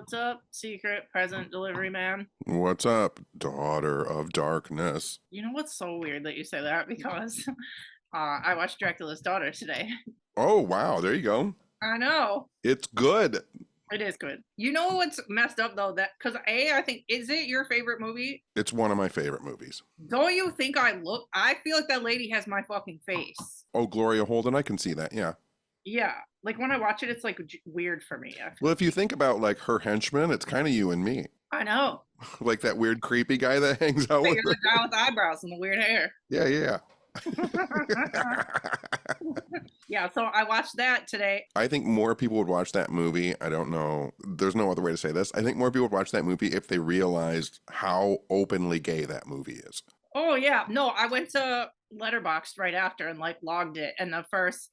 What's up, secret present delivery man? What's up, daughter of darkness? You know what's so weird that you say that because I watched Dracula's daughter today. Oh, wow, there you go. I know. It's good. It is good. You know what's messed up though? That because I think is it your favorite movie? It's one of my favorite movies. Don't you think I feel like that lady has my fucking face. Oh, Gloria Holden, I can see that, yeah. Yeah. Like when I watch it, it's like weird for me. Well, if you think about like her henchman, it's kind of you and me. I know. Like that weird creepy guy that hangs out with You're her. the guy with the eyebrows and the weird hair. Yeah, yeah. Yeah, so I watched that today. I think more people would watch that movie. I don't know. There's no other way to say this. I think more people would watch that movie if they realized how openly gay that movie is. Oh yeah, no, I went to Letterboxd right after and like logged it, and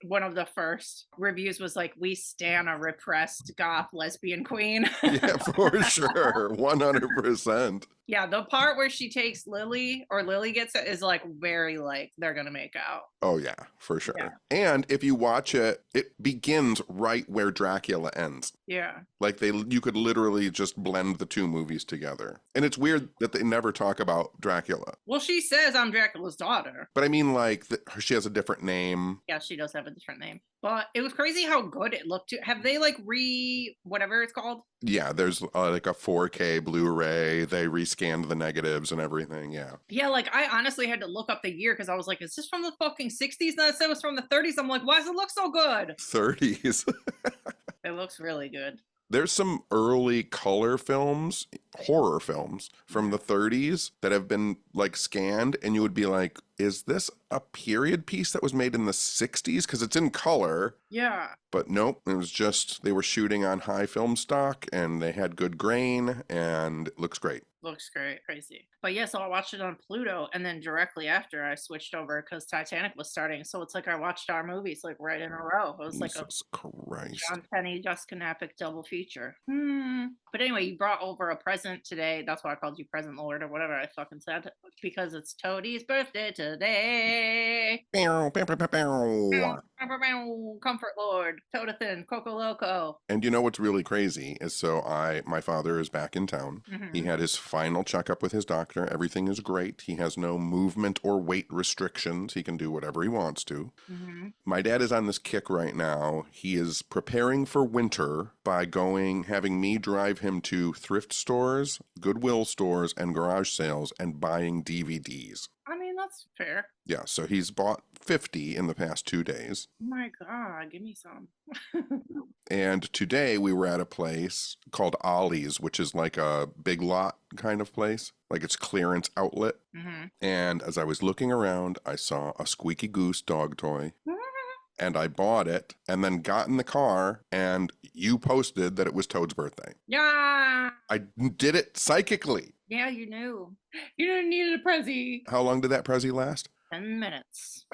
one of the first reviews was like, "We stan a repressed goth lesbian queen." Yeah, for sure. 100%. Yeah, the part where she takes Lily or Lily gets it is like very like they're gonna make out. Oh yeah, for sure. Yeah. And if you watch it, it begins right where Dracula ends. Yeah. Like you could literally just blend the two movies together. And it's weird that they never talk about Dracula. Well, she says I'm Dracula's daughter. But I mean, like, she has a different name. Yeah, she does have a different name. But it was crazy how good it looked. Have they like whatever it's called? Yeah, there's like a 4K Blu-ray. They rescanned the negatives and everything. Yeah. Yeah, like I honestly had to look up the year because I was like, is this from the fucking 60s? And I said it was from the 30s. I'm like, why does it look so good? 30s. It looks really good. There's some early color films, horror films from the 30s that have been like scanned, and you would be like, is this a period piece that was made in the 60s? Because it's in color. Yeah. But nope, it was just they were shooting on high film stock and they had good grain and it looks great. Looks great, crazy. But yeah, so I watched it on Pluto, and then directly after I switched over because Titanic was starting. So it's like I watched our movies like right in a row. It was like a Jesus Christ. John Tenney, Jessica Knappich double feature. But anyway, you brought over a present today. That's why I called you Present Lord or whatever I fucking said, because it's Toadie's birthday today. Bow, bow, bow, bow, bow. Comfort Lord, Toadathan, Coco Loco. And you know what's really crazy is my father is back in town. Mhm. He had his final checkup with his doctor. Everything is great. He has no movement or weight restrictions. He can do whatever he wants to. Mhm. My dad is on this kick right now. He is preparing for winter by having me drive him to thrift stores, Goodwill stores, and garage sales and buying DVDs. I mean, that's fair. Yeah, so he's bought 50 in the past 2 days. Oh my God, give me some. And today we were at a place called Ollie's, which is like a big lot kind of place, like it's clearance outlet. Mhm. And as I was looking around, I saw a Squeaky Goose dog toy. And I bought it and then got in the car and you posted that it was Toad's birthday. Yeah. I did it psychically. Yeah, you knew. You didn't need a Prezi. How long did that Prezi last? 10 minutes.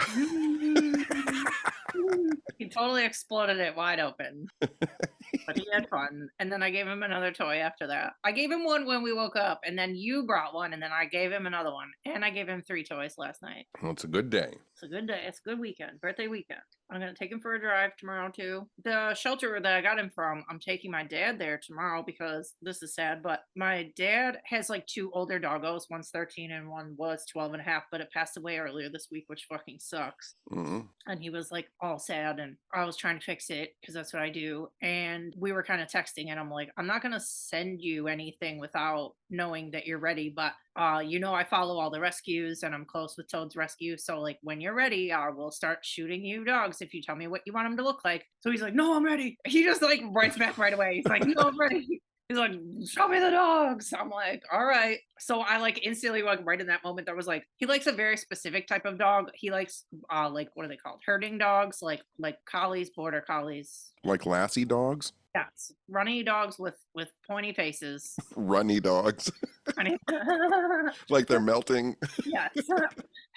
He totally exploded it wide open. But he had fun. And then I gave him another toy after that. I gave him one when we woke up, and then you brought one, and then I gave him another one. And I gave him 3 toys last night. Well, it's a good day. It's a good day. It's a good weekend. Birthday weekend. I'm going to take him for a drive tomorrow, too. The shelter that I got him from, I'm taking my dad there tomorrow because this is sad, but my dad has like 2 older doggos. One's 13 and one was 12 and a half, but it passed away earlier this week, which fucking sucks. Mm-hmm. And he was like all sad, and I was trying to fix it because that's what I do. And we were kind of texting, and I'm like, I'm not going to send you anything without knowing that you're ready, but I follow all the rescues and I'm close with Toad's rescue. So like when you're ready, I will start shooting you dogs if you tell me what you want them to look like. So he's like, no, I'm ready. He just like writes back right away. He's like, no, I'm ready. He's like, show me the dogs. I'm like, all right. So I like instantly like right in that moment there was like he likes a very specific type of dog. He likes like what are they called? Herding dogs, like collies, border collies. Like lassie dogs? Yes. Runny dogs with pointy faces. Runny dogs. Like they're melting. Yes.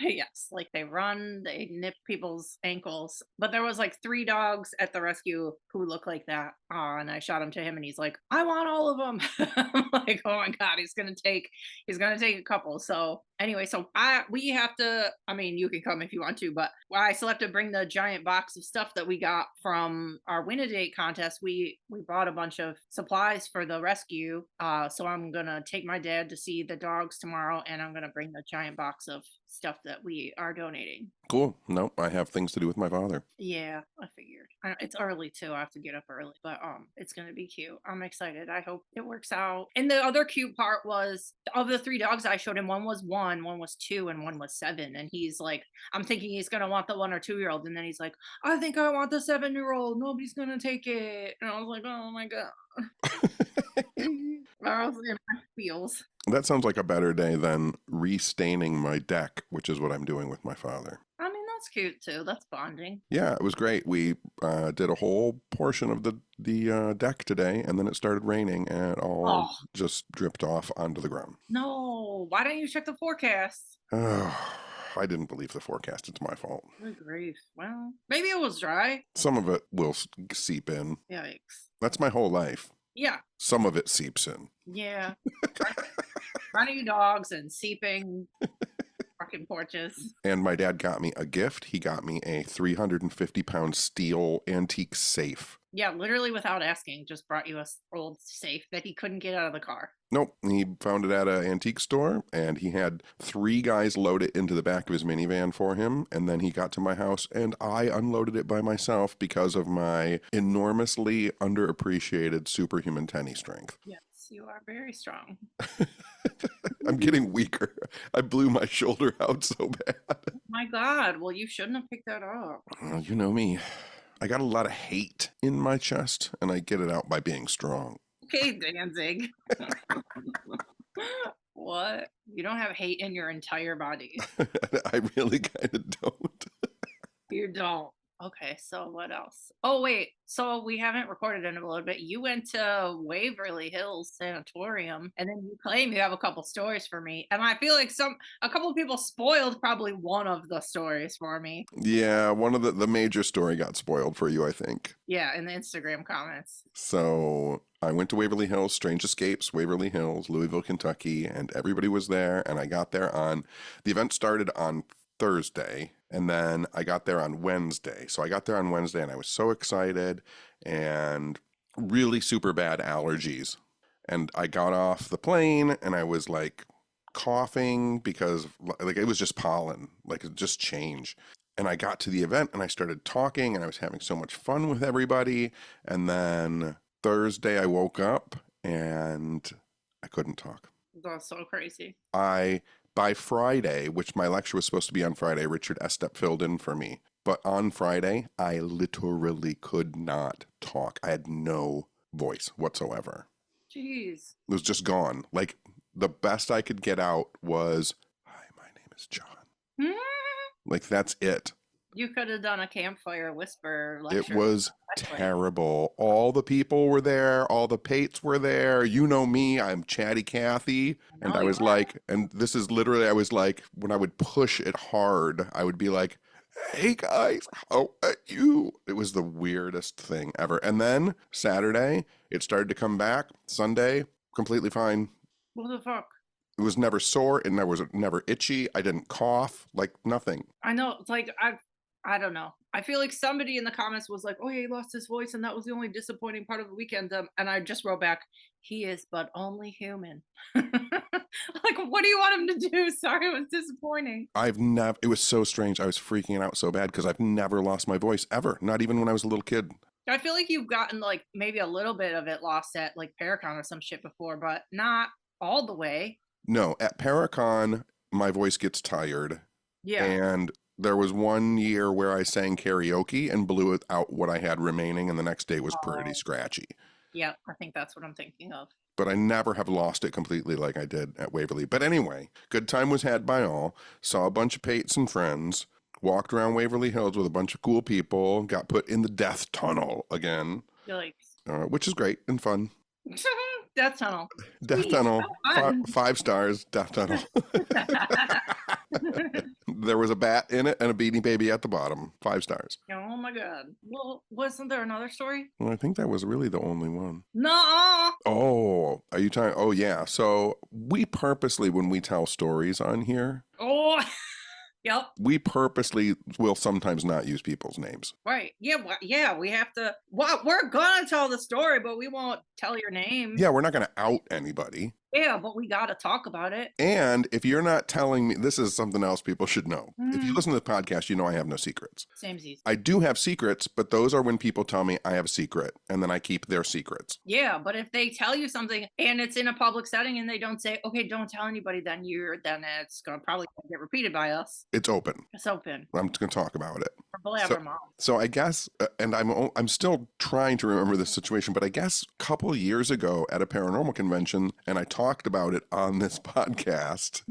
Yes. Like they run, they nip people's ankles. But there was like 3 dogs at the rescue who look like that. And I shot him to him and he's like, I want all of them. I'm like, oh my God, he's gonna take a couple. So anyway, so we have to, I mean, you can come if you want to, but I still have to bring the giant box of stuff that we got from our win a date contest. We we bought a bunch of supplies for the rescue. So I'm gonna take my dad to see the dogs tomorrow, and I'm gonna bring the giant box of stuff that we are donating. Cool. No, I have things to do with my father. Yeah, I figured. It's early too. I have to get up early, but it's gonna be cute. I'm excited. I hope it works out. And the other cute part was of the three dogs I showed him, one was one was two, and one was seven. And he's like, I'm thinking he's gonna want the 1 or 2 year old, and then he's like, I think I want the 7-year-old. Nobody's gonna take it. And I was like, oh my god. I was in my feels. That sounds like a better day than restaining my deck, which is what I'm doing with my father. I mean, that's cute too. That's bonding. Yeah, it was great. We did a whole portion of the deck today, and then it started raining, and it all just dripped off onto the ground. No, why don't you check the forecast? I didn't believe the forecast. It's my fault. Good grief. Well, maybe it was dry. Some of it will seep in. Yikes. That's my whole life. Yeah. Some of it seeps in. Yeah. Running dogs and seeping fucking porches. And my dad got me a gift. He got me a 350-pound steel antique safe. Yeah, literally without asking, just brought you a old safe that he couldn't get out of the car. Nope. He found it at an antique store, and he had 3 guys load it into the back of his minivan for him. And then he got to my house, and I unloaded it by myself because of my enormously underappreciated superhuman Tenney strength. Yes, you are very strong. I'm getting weaker. I blew my shoulder out so bad. My God. Well, you shouldn't have picked that up. Well, you know me. I got a lot of hate in my chest, and I get it out by being strong. Okay, Danzig. What? You don't have hate in your entire body. I really kind of don't. You don't. Okay, so what else? Oh, wait. So we haven't recorded in a little bit. You went to Waverly Hills Sanatorium, and then you claim you have a couple stories for me. And I feel like a couple of people spoiled probably one of the stories for me. Yeah, one of the major story got spoiled for you, I think. Yeah, in the Instagram comments. So I went to Waverly Hills, Strange Escapes, Waverly Hills, Louisville, Kentucky, and everybody was there. And I got there the event started on Thursday, and then I got there on Wednesday. So I got there on Wednesday, and I was so excited, and really super bad allergies. And I got off the plane, and I was like coughing because like it was just pollen, like it just changed. And I got to the event, and I started talking, and I was having so much fun with everybody. And then Thursday I woke up, and I couldn't talk. That's so crazy. By Friday, which my lecture was supposed to be on Friday, Richard Estep filled in for me. But on Friday, I literally could not talk. I had no voice whatsoever. Jeez. It was just gone. Like, the best I could get out was, "Hi, my name is John." Like, that's it. You could have done a campfire whisper lecture. It was terrible. All the people were there. All the Pates were there. You know me. I'm Chatty Cathy. And I was like, and this is literally, I was like, when I would push it hard, I would be like, "Hey guys, how are you?" It was the weirdest thing ever. And then Saturday, it started to come back. Sunday, completely fine. What the fuck? It was never sore. It was never itchy. I didn't cough, like nothing. I know. It's like, I don't know. I feel like somebody in the comments was like, "Oh, yeah, he lost his voice, and that was the only disappointing part of the weekend." And I just wrote back, "He is but only human." Like, what do you want him to do? Sorry, it was disappointing. It was so strange. I was freaking out so bad because I've never lost my voice ever. Not even when I was a little kid. I feel like you've gotten like maybe a little bit of it lost at like Paracon or some shit before, but not all the way. No, at Paracon, my voice gets tired. Yeah. And there was one year where I sang karaoke and blew it out what I had remaining, and the next day was pretty scratchy. Yeah, I think that's what I'm thinking of. But I never have lost it completely like I did at Waverly. But anyway, good time was had by all. Saw a bunch of Pates and friends. Walked around Waverly Hills with a bunch of cool people. Got put in the death tunnel again. Yikes. Which is great and fun. Death tunnel. Death tunnel. 5 stars. Death tunnel. There was a bat in it and a Beanie Baby at the bottom. 5 stars. Oh my god. Well, wasn't there another story? Well, I think that was really the only one. No. Oh, are you talking? Oh, yeah. So we purposely, when we tell stories on here, Yep. We purposely will sometimes not use people's names. Right. Yeah. Yeah. We have to. Well, we're gonna tell the story, but we won't tell your name. Yeah, we're not going to out anybody. Yeah, but we gotta talk about it. And if you're not telling me, this is something else people should know. If you Mm. listen to the podcast, you know I have no secrets. Samesies. I do have secrets, but those are when people tell me I have a secret and then I keep their secrets. Yeah, but if they tell you something and it's in a public setting and they don't say, okay, don't tell anybody, then it's gonna probably get repeated by us. It's open. It's open. I'm just going to talk about it. Or blabber mom. So I guess, and I'm still trying to remember this situation, but I guess a couple years ago at a paranormal convention, and I talked about it on this podcast,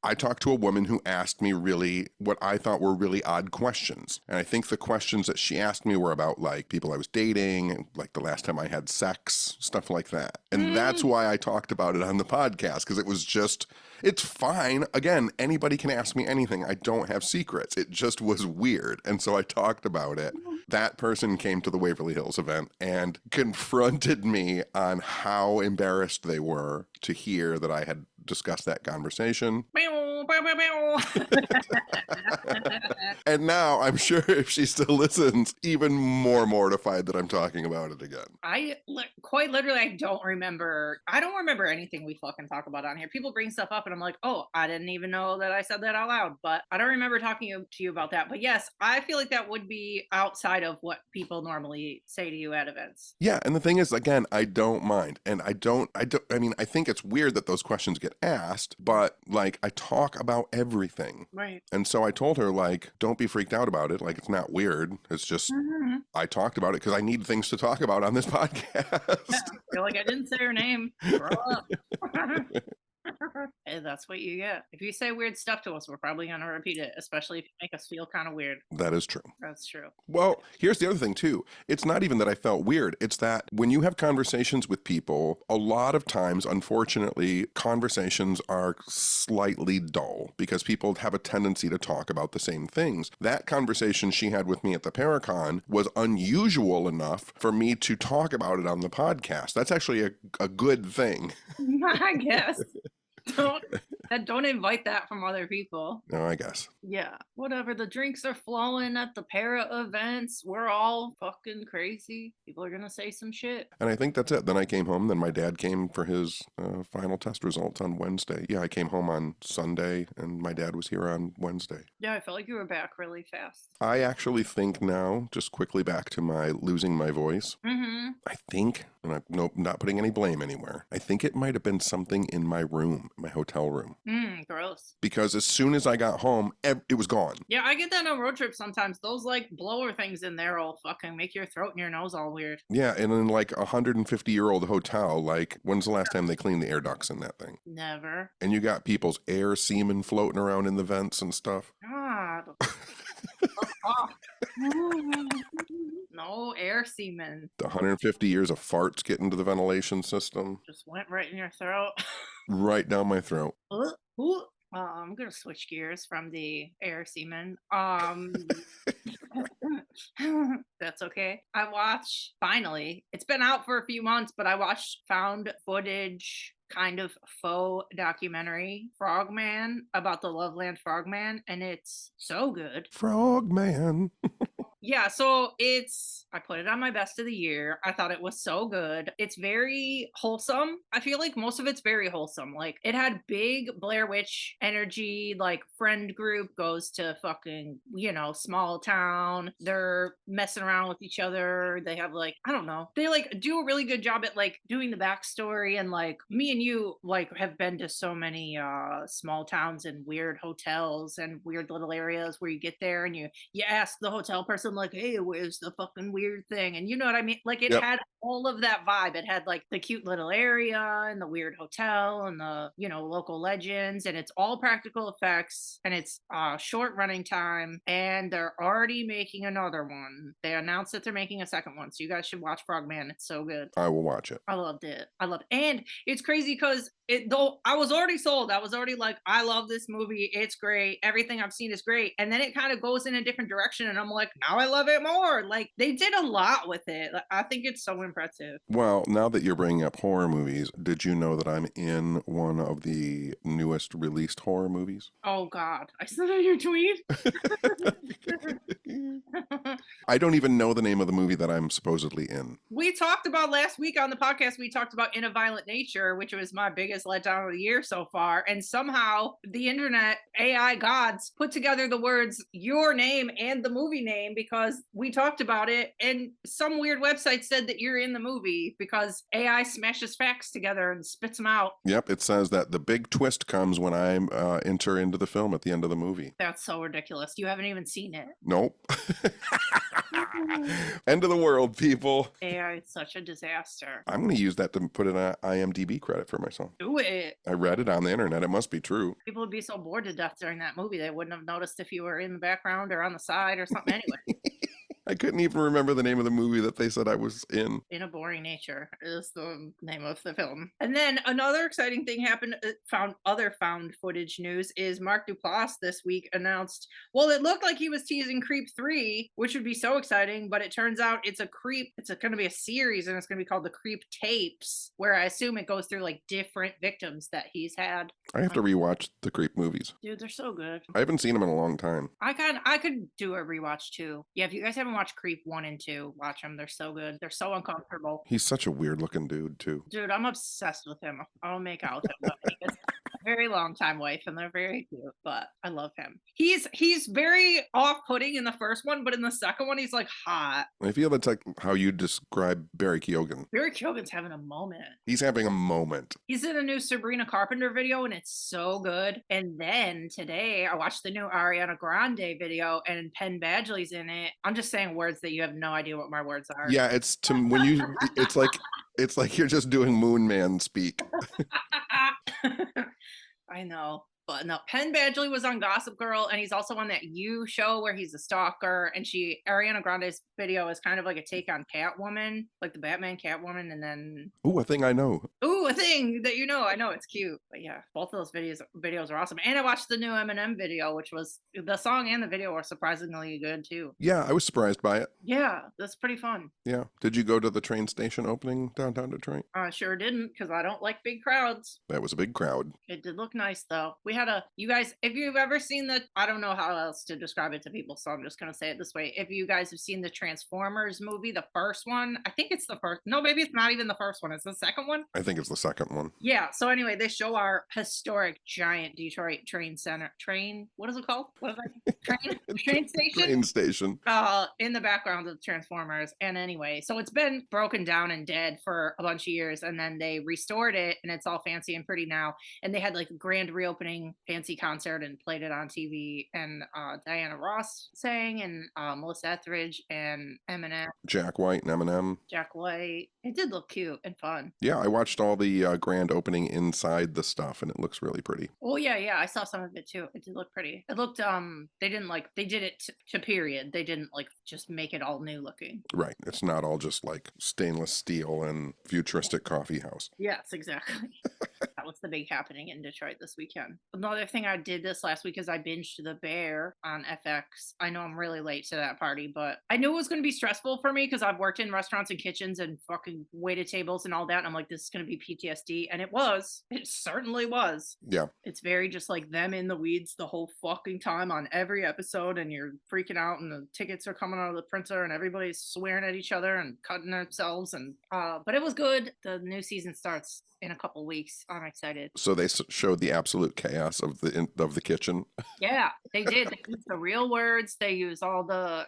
I talked to a woman who asked me really what I thought were really odd questions. And I think the questions that she asked me were about like people I was dating, like the last time I had sex, stuff like that. And that's why I talked about it on the podcast, because it was just, it's fine. Again, anybody can ask me anything. I don't have secrets. It just was weird. And so I talked about it. That person came to the Waverly Hills event and confronted me on how embarrassed they were to hear that I had discussed that conversation. And now I'm sure if she still listens, even more mortified that I'm talking about it again. Quite literally, I don't remember anything we fucking talk about on here. People bring stuff up and I'm like, oh, I didn't even know that I said that out loud, but I don't remember talking to you about that. But yes, I feel like that would be outside of what people normally say to you at events. Yeah, and the thing is, again, I don't mind. And I mean, I think it's weird that those questions get asked, but like I talk about everything. Right. And so I told her, like, don't be freaked out about it. Like, it's not weird. It's just, I talked about it because I need things to talk about on this podcast. Yeah, I feel like I didn't say her name. Grow up. Hey, that's what you get. If you say weird stuff to us, we're probably going to repeat it, especially if you make us feel kind of weird. That is true. That's true. Well, here's the other thing, too. It's not even that I felt weird. It's that when you have conversations with people, a lot of times, unfortunately, conversations are slightly dull because people have a tendency to talk about the same things. That conversation she had with me at the Paracon was unusual enough for me to talk about it on the podcast. That's actually a good thing. I guess. Don't invite that from other people. No, I guess. Yeah, whatever. The drinks are flowing at the para events. We're all fucking crazy. People are gonna say some shit. And I think that's it. Then I came home. Then my dad came for his final test results on Wednesday. Yeah, I came home on Sunday, and my dad was here on Wednesday. Yeah, I felt like you were back really fast. I actually think now, just quickly back to my losing my voice, I think, and I'm not putting any blame anywhere, I think it might have been something in my room, my hotel room. Gross. Because as soon as I got home, it was gone. Yeah, I get that on road trips sometimes. Those like blower things in there will fucking make your throat and your nose all weird. Yeah, and in like a 150-year-old hotel, like when's the last time they cleaned the air ducts in that thing? Never. And you got people's air semen floating around in the vents and stuff. God. No air semen. The 150 years of farts get into the ventilation system. Just went right in your throat. Right down my throat. I'm gonna switch gears from the air semen. That's okay. I watched, finally, it's been out for a few months, but I watched found footage kind of faux documentary, Frogman, about the Loveland Frogman, and it's so good. Frogman. Yeah, so I put it on my best of the year. I thought it was so good. It's very wholesome. I feel like most of it's very wholesome. Like it had big Blair Witch energy, like friend group goes to fucking, small town. They're messing around with each other. They have like, I don't know. They like do a really good job at like doing the backstory, and like me and you like have been to so many small towns and weird hotels and weird little areas where you get there and you ask the hotel person like, hey, where's the fucking weird thing? And you know what I mean? Like it had all of that vibe. It had like the cute little area and the weird hotel and the, local legends, and it's all practical effects, and it's short running time, and they're already making another one. They announced that they're making a second one. So you guys should watch Frogman. It's so good. I will watch it. I loved it. And it's crazy because though I was already sold. I was already like, I love this movie. It's great. Everything I've seen is great. And then it kind of goes in a different direction. And I'm like, now I love it more. Like they did did a lot with it. Like, I think it's so impressive. Well, now that you're bringing up horror movies, did you know that I'm in one of the newest released horror movies? Oh God, I saw that in your tweet. I don't even know the name of the movie that I'm supposedly in. We talked about last week on the podcast, we talked about In a Violent Nature, which was my biggest letdown of the year so far. And somehow the internet AI gods put together the words your name and the movie name because we talked about it. And some weird website said that you're in the movie because AI smashes facts together and spits them out. Yep, it says that the big twist comes when I enter into the film at the end of the movie. That's so ridiculous. You haven't even seen it. Nope. End of the world, people. AI is such a disaster. I'm going to use that to put an IMDb credit for myself. Do it. I read it on the internet. It must be true. People would be so bored to death during that movie, they wouldn't have noticed if you were in the background or on the side or something anyway. I couldn't even remember the name of the movie that they said I was in. In a Boring Nature is the name of the film. And then another exciting thing happened, found footage news is Mark Duplass this week announced, well, it looked like he was teasing Creep 3, which would be so exciting, but it turns out it's going to be a series and it's going to be called The Creep Tapes, where I assume it goes through like different victims that he's had. I have to rewatch the Creep movies. Dude, they're so good. I haven't seen them in a long time. I could do a rewatch too. Yeah, if you guys haven't watched Creep 1 and 2, watch them. They're so good. They're so uncomfortable. He's such a weird looking dude too. Dude, I'm obsessed with him. I'll make out with him. But he is a very long time wife and they're very cute, but I love him. He's very off-putting in the first one, but in the second one, he's like hot. I feel that's like how you describe Barry Keoghan. Barry Keoghan's having a moment. He's having a moment. He's in a new Sabrina Carpenter video and it's so good. And then today I watched the new Ariana Grande video and Penn Badgley's in it. I'm just saying words that you have no idea what my words are. Yeah, it's like you're just doing Moon Man speak. I know. But no, Penn Badgley was on Gossip Girl, and he's also on that You show where he's a stalker. And Ariana Grande's video is kind of like a take on Catwoman, like the Batman Catwoman, and then Ooh, a thing I know. Ooh, a thing that you know. I know it's cute, but yeah, both of those videos are awesome. And I watched the new Eminem video, which was the song and the video are surprisingly good too. Yeah, I was surprised by it. Yeah, that's pretty fun. Yeah. Did you go to the train station opening downtown Detroit? I sure didn't because I don't like big crowds. That was a big crowd. It did look nice though. You guys, if you've ever seen I don't know how else to describe it to people, so I'm just going to say it this way. If you guys have seen the Transformers movie, the first one, I think it's the first. No, maybe it's not even the first one. It's the second one. I think it's the second one. Yeah. So anyway, they show our historic giant Detroit what is it called? What is that? Train station? Train station. In the background of Transformers. And anyway, so it's been broken down and dead for a bunch of years. And then they restored it and it's all fancy and pretty now. And they had like a grand reopening fancy concert and played it on TV. And Diana Ross sang and Melissa Etheridge and Eminem. Jack White and Eminem. Jack White. It did look cute and fun. Yeah, I watched all the grand opening inside the stuff and it looks really pretty. Oh yeah, I saw some of it too. It did look pretty. It looked they did it to period. They didn't like just make it all new looking. Right. It's not all just like stainless steel and futuristic coffee house. Yes, exactly. That was the big happening in Detroit this weekend. Another thing I did this last week is I binged The Bear on FX. I know I'm really late to that party, but I knew it was going to be stressful for me because I've worked in restaurants and kitchens and fucking waited tables and all that. And I'm like, this is going to be PTSD. And it was. It certainly was. Yeah. It's very just like them in the weeds the whole fucking time on every episode. And you're freaking out and the tickets are coming out of the printer and everybody's swearing at each other and cutting themselves. And but it was good. The new season starts in a couple weeks. I'm excited. So they showed the absolute chaos of the kitchen. Yeah, they did. They use the real words. They use all but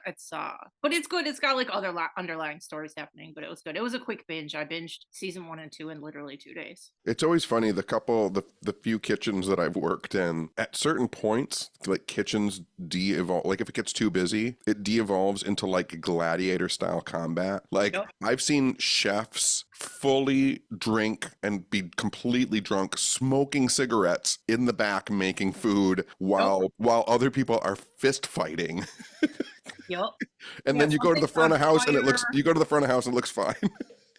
it's good. It's got like other underlying stories happening, but it was good. It was a quick binge. I binged season 1 and 2 in literally 2 days. It's always funny, the few kitchens that I've worked in, at certain points, like kitchens de-evolve. Like if it gets too busy, it de-evolves into like gladiator style combat. Like Yep. I've seen chefs fully drink and be completely drunk, smoking cigarettes in the back, making food while other people are fist fighting. Yep. And then you go to the front of house and you go to the front of house and it looks fine.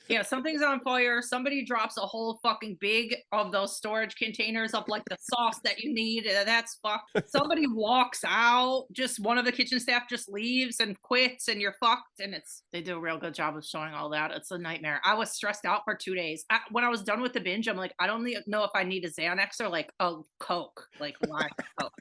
Yeah, something's on fire. Somebody drops a whole fucking big of those storage containers of like the sauce that you need. That's fucked. Somebody walks out. Just one of the kitchen staff just leaves and quits, and you're fucked. And they do a real good job of showing all that. It's a nightmare. I was stressed out for 2 days. When I was done with the binge, I'm like, I don't know if I need a Xanax or like a Coke, like lime Coke.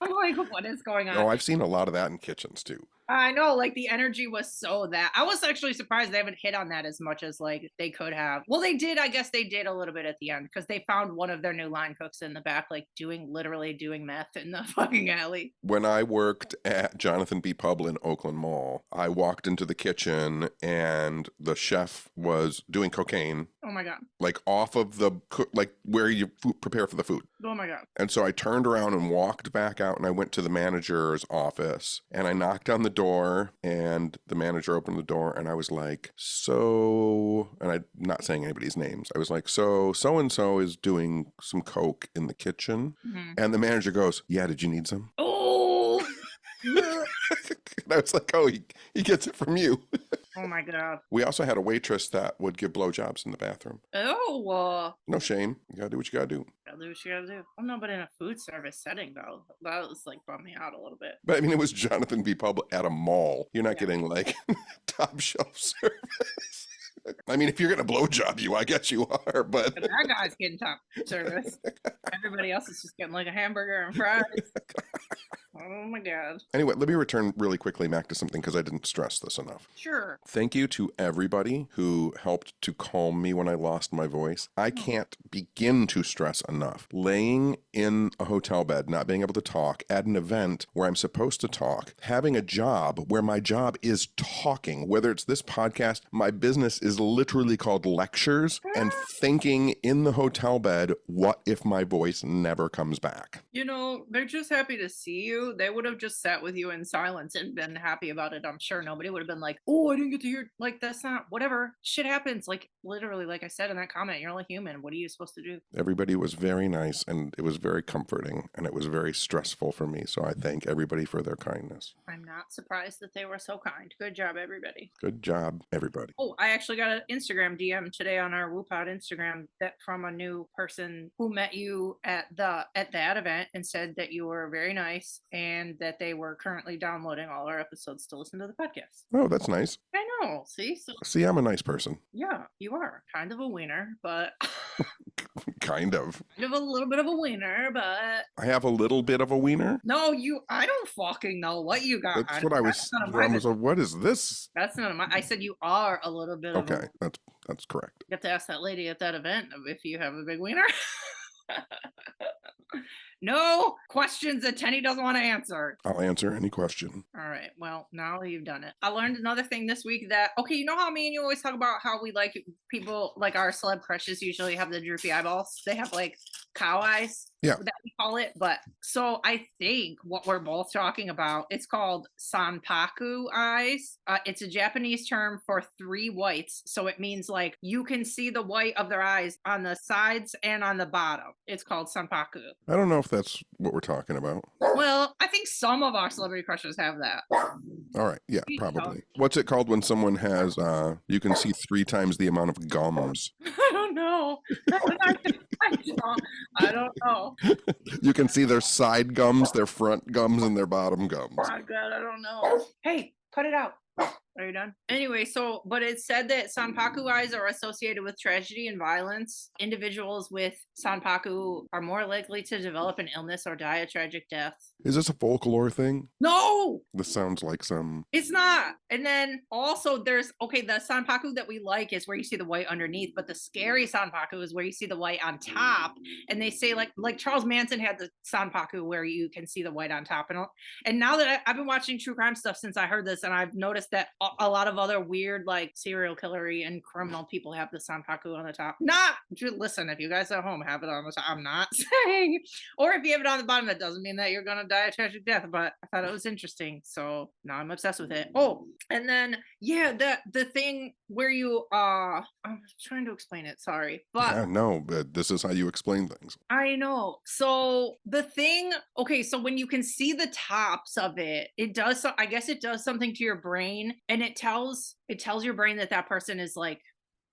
I'm like, what is going on? Oh, I've seen a lot of that in kitchens too. I know, like the energy was so that I was actually surprised they haven't hit on that as much as like they could have. Well, they did, I guess they did a little bit at the end because they found one of their new line cooks in the back, like literally doing meth in the fucking alley. When I worked at Jonathan B. Pub in Oakland Mall, I walked into the kitchen and the chef was doing cocaine. Oh my God. Like off of like where you prepare for the food. Oh my God. And so I turned around and walked back out and I went to the manager's office and I knocked on the door and the manager opened the door and I was like, and I'm not saying anybody's names. I was like, so-and-so is doing some coke in the kitchen. Mm-hmm. And the manager goes, yeah, did you need some? Oh, And I was like, oh, he gets it from you. oh my God. We also had a waitress that would give blowjobs in the bathroom. Oh, No shame. You gotta do what you gotta do. gotta do what you gotta do. Oh no, but in a food service setting though, that was like bummed me out a little bit. But I mean, it was Jonathan B. Pub at a mall. You're not getting like top shelf service. I mean, if you're gonna blowjob you, I guess you are, but That guy's getting top service. Everybody else is just getting like a hamburger and fries. Oh my God. Anyway, let me return really quickly back to something because I didn't stress this enough. Sure. Thank you to everybody who helped to calm me when I lost my voice. I can't begin to stress enough. Laying in a hotel bed, not being able to talk, at an event where I'm supposed to talk, having a job where my job is talking, whether it's this podcast, my business is literally called lectures, and thinking in the hotel bed, what if my voice never comes back? You know, they're just happy to see you. They would have just sat with you in silence and been happy about it. I'm sure nobody would have been like, oh, I didn't get to hear. Like, that's not, whatever. Shit happens. Like, literally, like I said in that comment, you're only human. What are you supposed to do? Everybody was very nice and it was very comforting and it was very stressful for me. So I thank everybody for their kindness. I'm not surprised that they were so kind. Good job, everybody. Good job, everybody. Oh, I actually got an Instagram DM today on our WhoopOut Instagram that from a new person who met you at that event and said that you were very nice and that they were currently downloading all our episodes to listen to the podcast. Oh, that's nice. I know. See, I'm a nice person. yeah, you are kind of a wiener, but Kind of. kind of a little bit of a wiener, but I have a little bit of a wiener. no, I don't fucking know what you got. That's what I was. What is this? That's none of my. I said you are a little bit of. Okay, that's correct. You have to ask that lady at that event if you have a big wiener. No questions that Tenney doesn't want to answer. I'll answer any question. All right. Well, now you've done it. I learned another thing this week that, okay, you know how me and you always talk about how we like people, like our celeb crushes usually have the droopy eyeballs? They have like cow eyes. Yeah. That we call it. But so I think what we're both talking about, it's called Sanpaku eyes. It's a Japanese term for 3 whites. So it means like you can see the white of their eyes on the sides and on the bottom. It's called Sanpaku. I don't know if that's what we're talking about. Well, I think some of our celebrity crushes have that. All right. Yeah, probably. What's it called when someone has, you can see 3 times the amount of gums? I don't know. I don't know. You can see their side gums, their front gums, and their bottom gums. Oh my God, I don't know. Hey, cut it out. Are you done? Anyway, but it said that Sanpaku eyes are associated with tragedy and violence. Individuals with Sanpaku are more likely to develop an illness or die a tragic death. Is this a folklore thing? No! This sounds like some... It's not. And then also the Sanpaku that we like is where you see the white underneath, but the scary Sanpaku is where you see the white on top. And they say like Charles Manson had the Sanpaku where you can see the white on top. And now that I've been watching true crime stuff since I heard this, and I've noticed that a lot of other weird like serial killery and criminal people have the Sanpaku on the top. Listen, if you guys at home have it on the top, I'm not saying, or if you have it on the bottom, that doesn't mean that you're gonna die a tragic death, but I thought it was interesting, so now I'm obsessed with it. Oh, and then the thing where you I'm trying to explain it, sorry, but Yeah, no, but this is how you explain things. I know. So the thing, okay, so when you can see the tops of it, I guess it does something to your brain, and it tells your brain that person is like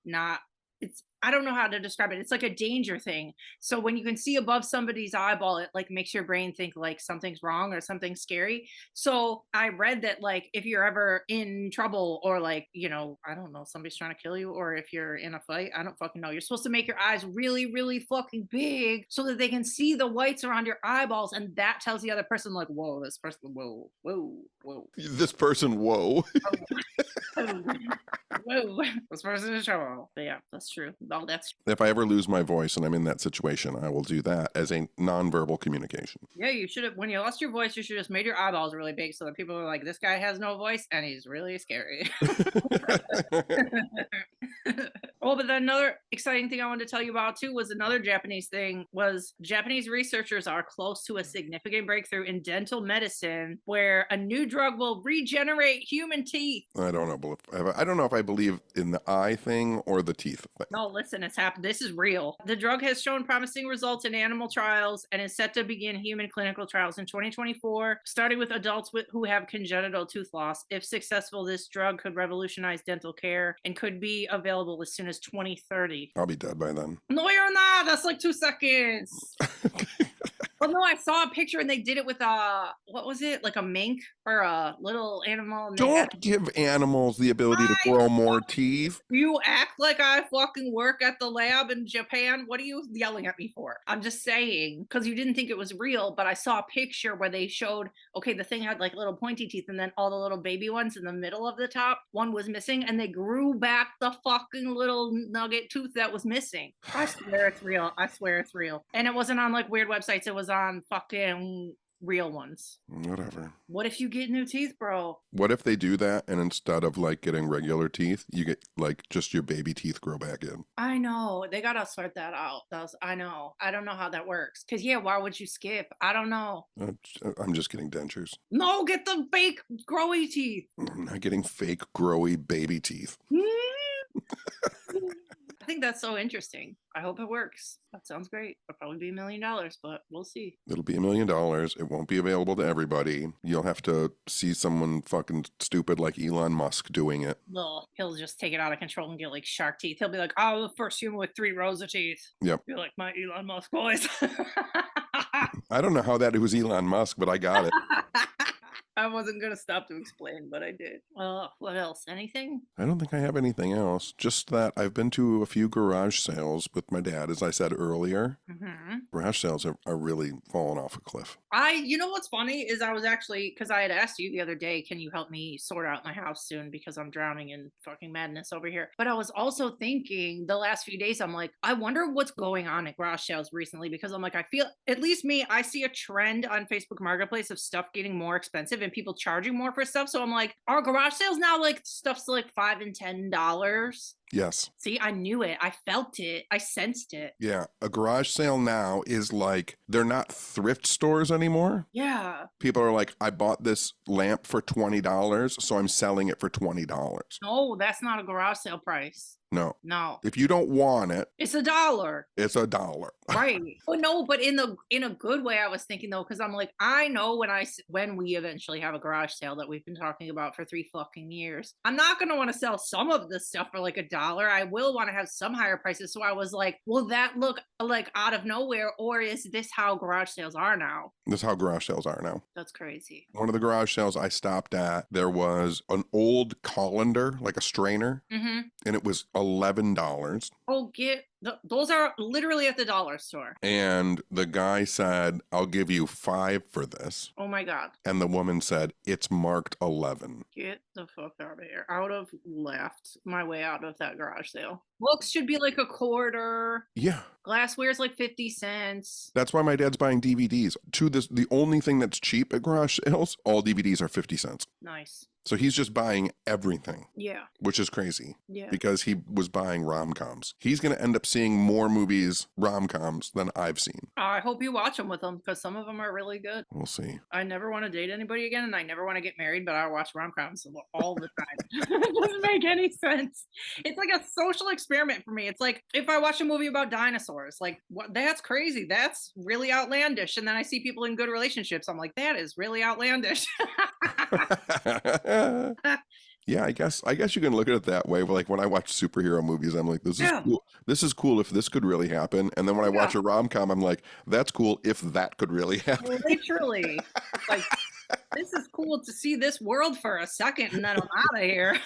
not, it's, I don't know how to describe it. It's like a danger thing. So when you can see above somebody's eyeball, it like makes your brain think like something's wrong or something's scary. So I read that like if you're ever in trouble or like, you know, I don't know, somebody's trying to kill you, or if you're in a fight, I don't fucking know. You're supposed to make your eyes really, really fucking big so that they can see the whites around your eyeballs. And that tells the other person like, whoa, this person, whoa, whoa, whoa. This person, whoa. Oh, oh, whoa, this person is trouble. But yeah, that's true. Oh, that's If I ever lose my voice and I'm in that situation, I will do that as a nonverbal communication. yeah. You should have, when you lost your voice, you should have just made your eyeballs really big so that people are like, this guy has no voice and he's really scary. Oh, but then another exciting thing I wanted to tell you about too was another Japanese thing was Japanese researchers are close to a significant breakthrough in dental medicine where a new drug will regenerate human teeth. I don't know. I don't know if I believe in the eye thing or the teeth thing. No, listen, it's happened. This is real. The drug has shown promising results in animal trials and is set to begin human clinical trials in 2024, starting with adults who have congenital tooth loss. If successful, this drug could revolutionize dental care and could be available as soon as 2030. I'll be dead by then. No, you're not. That's like 2 seconds. Well, no, I saw a picture and they did it with what was it? Like a mink or a little animal. And Don't give animals the ability to grow more teeth. You act like I fucking work at the lab in Japan. What are you yelling at me for? I'm just saying, because you didn't think it was real, but I saw a picture where they showed, okay, the thing had like little pointy teeth and then all the little baby ones in the middle of the top, one was missing and they grew back the fucking little nugget tooth that was missing. I swear it's real. I swear it's real. And it wasn't on like weird websites. It was on fucking real ones. Whatever. What if you get new teeth, bro? What if they do that and instead of like getting regular teeth, you get like just your baby teeth grow back in? I know. They gotta sort that out. I know. I don't know how that works. Cause yeah, why would you skip? I don't know. I'm just getting dentures. No, get the fake growy teeth. I'm not getting fake growy baby teeth. I think that's so interesting. I hope it works. That sounds great. It'll probably be $1 million, but we'll see. It'll be $1 million. It won't be available to everybody. You'll have to see someone fucking stupid like Elon Musk doing it. Well, he'll just take it out of control and get like shark teeth. He'll be like, oh, the first human with 3 rows of teeth. Yep. You're like my Elon Musk voice. I don't know how that was Elon Musk, but I got it. I wasn't going to stop to explain, but I did. What else? Anything? I don't think I have anything else. Just that I've been to a few garage sales with my dad, as I said earlier. Mm-hmm. Garage sales are really falling off a cliff. You know what's funny is I was actually, because I had asked you the other day, can you help me sort out my house soon because I'm drowning in fucking madness over here. But I was also thinking the last few days, I'm like, I wonder what's going on at garage sales recently because I'm like, I feel, at least me, I see a trend on Facebook Marketplace of stuff getting more expensive and people charging more for stuff. So I'm like, are garage sales now like stuff's like $5 and $10? Yes. See, I knew it. I felt it. I sensed it. Yeah. A garage sale now is like, they're not thrift stores anymore. Yeah. People are like, I bought this lamp for $20, so I'm selling it for $20. No, that's not a garage sale price. No. No. If you don't want it, It's $1. it's $1. Right. But no, but in a good way I was thinking though, because I'm like, I know when we eventually have a garage sale that we've been talking about for 3 fucking years, I'm not going to want to sell some of this stuff for like $1. I will want to have some higher prices. So I was like, will that look like out of nowhere, or is this how garage sales are now? This is how garage sales are now. That's crazy. One of the garage sales I stopped at, there was an old colander, like a strainer, Mm-hmm. and it was $11. Oh, those are literally at the dollar store. And the guy said, I'll give you $5 for this. Oh my God. And the woman said, it's marked 11. Get the fuck out of here. I would have laughed my way out of that garage sale. Books should be like a quarter. Yeah. Glassware's like 50 cents. That's why my dad's buying DVDs. The only thing that's cheap at garage sales, all DVDs are 50 cents. Nice. So he's just buying everything. Yeah. Which is crazy. Yeah. Because he was buying rom-coms. He's going to end up seeing more movies, rom-coms, than I've seen. I hope you watch them with them because some of them are really good. We'll see. I never want to date anybody again and I never want to get married, but I watch rom-coms all the time. It doesn't make any sense. It's like a social experiment for me. It's like if I watch a movie about dinosaurs, like what? That's crazy. That's really outlandish. And then I see people in good relationships. I'm like, that is really outlandish. Yeah, I guess you can look at it that way. But like when I watch superhero movies, I'm like, this is Yeah. cool. This is cool if this could really happen. And then when I Yeah. watch a rom-com, I'm like, that's cool if that could really happen. Literally. Like, this is cool to see this world for a second and then I'm out of here.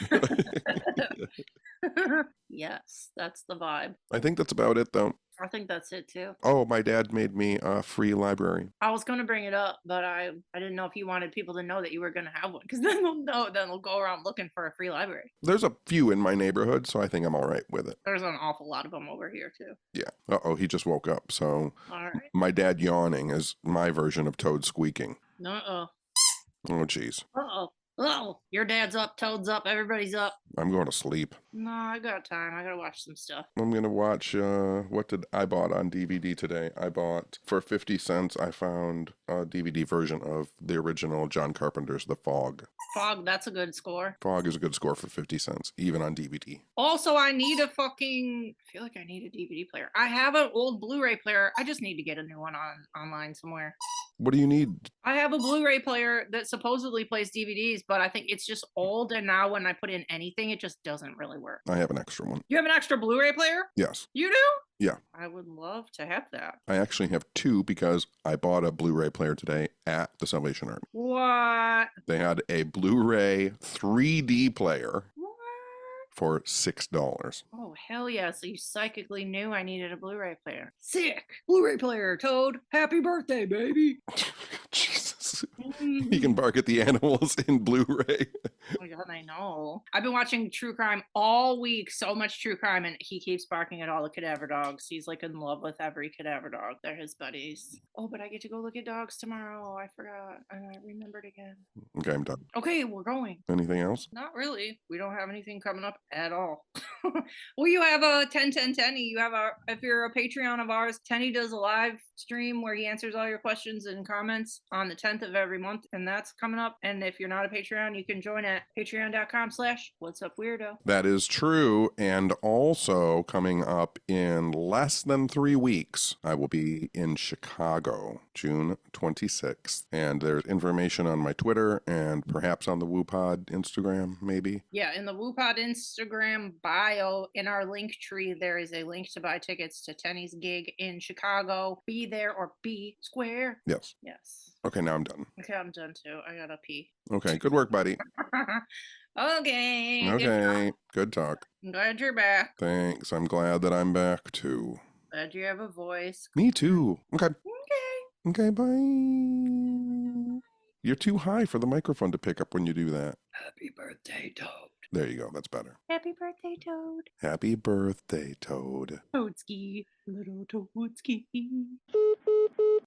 Yes, that's the vibe. I think that's about it though. I think that's it too. Oh, my dad made me a free library. I was gonna bring it up, but I didn't know if you wanted people to know that you were gonna have one, because then they'll know. Then they'll go around looking for a free library. There's a few in my neighborhood, so I think I'm all right with it. There's an awful lot of them over here too. Yeah. Uh-oh, he just woke up. So All right. my dad yawning is my version of Toad squeaking. Uh oh. Oh, jeez. Uh oh. Oh, your dad's up, Toad's up, everybody's up. I'm going to sleep. No, I got time. I gotta watch some stuff. I'm going to watch, what did I bought on DVD today? I bought, for 50 cents, I found a DVD version of the original John Carpenter's The Fog. Fog, that's a good score. Fog is a good score for 50 cents, even on DVD. Also, I need a fucking. I feel like I need a DVD player. I have an old Blu-ray player. I just need to get a new one online somewhere. What do you need? I have a Blu-ray player that supposedly plays DVDs, but I think it's just old, and now when I put in anything, it just doesn't really work. I have an extra one. You have an extra Blu-ray player? Yes. You do? Yeah. I would love to have that. I actually have two because I bought a Blu-ray player today at the Salvation Army. What? They had a Blu-ray 3D player What? for $6. Oh, hell yeah. So you psychically knew I needed a Blu-ray player. Sick. Blu-ray player, Toad. Happy birthday, baby. Jesus. He can bark at the animals in Blu-ray. Oh my god, I know. I've been watching true crime all week, so much true crime, and he keeps barking at all the cadaver dogs. He's like in love with every cadaver dog. They're his buddies. Oh, but I get to go look at dogs tomorrow. I forgot. And I remembered again. Okay, I'm done. Okay, we're going. Anything else? Not really. We don't have anything coming up at all. Well, you have a 1010 Tenney. You have if you're a Patreon of ours, Tenney does a live stream where he answers all your questions and comments on the 10th of every month, and that's coming up. And if you're not a Patreon, you can join at patreon.com/whatsupweirdo. That is true. And also coming up in less than 3 weeks, I will be in Chicago, June 26th. And there's information on my Twitter and perhaps on the WooPod Instagram, maybe. Yeah, in the WooPod Instagram bio, in our link tree, there is a link to buy tickets to Tenney's gig in Chicago. Be there or be square. Yes. Yes. Okay, now I'm done. Okay, I'm done too. I gotta pee. Okay, good work, buddy. Okay. Okay, good talk. I'm glad you're back. Thanks. I'm glad that I'm back too. Glad you have a voice. Me too. Okay. Okay. Okay, bye. You're too high for the microphone to pick up when you do that. Happy birthday, Toad. There you go. That's better. Happy birthday, Toad. Happy birthday, Toad. Toadski. Little Toadski.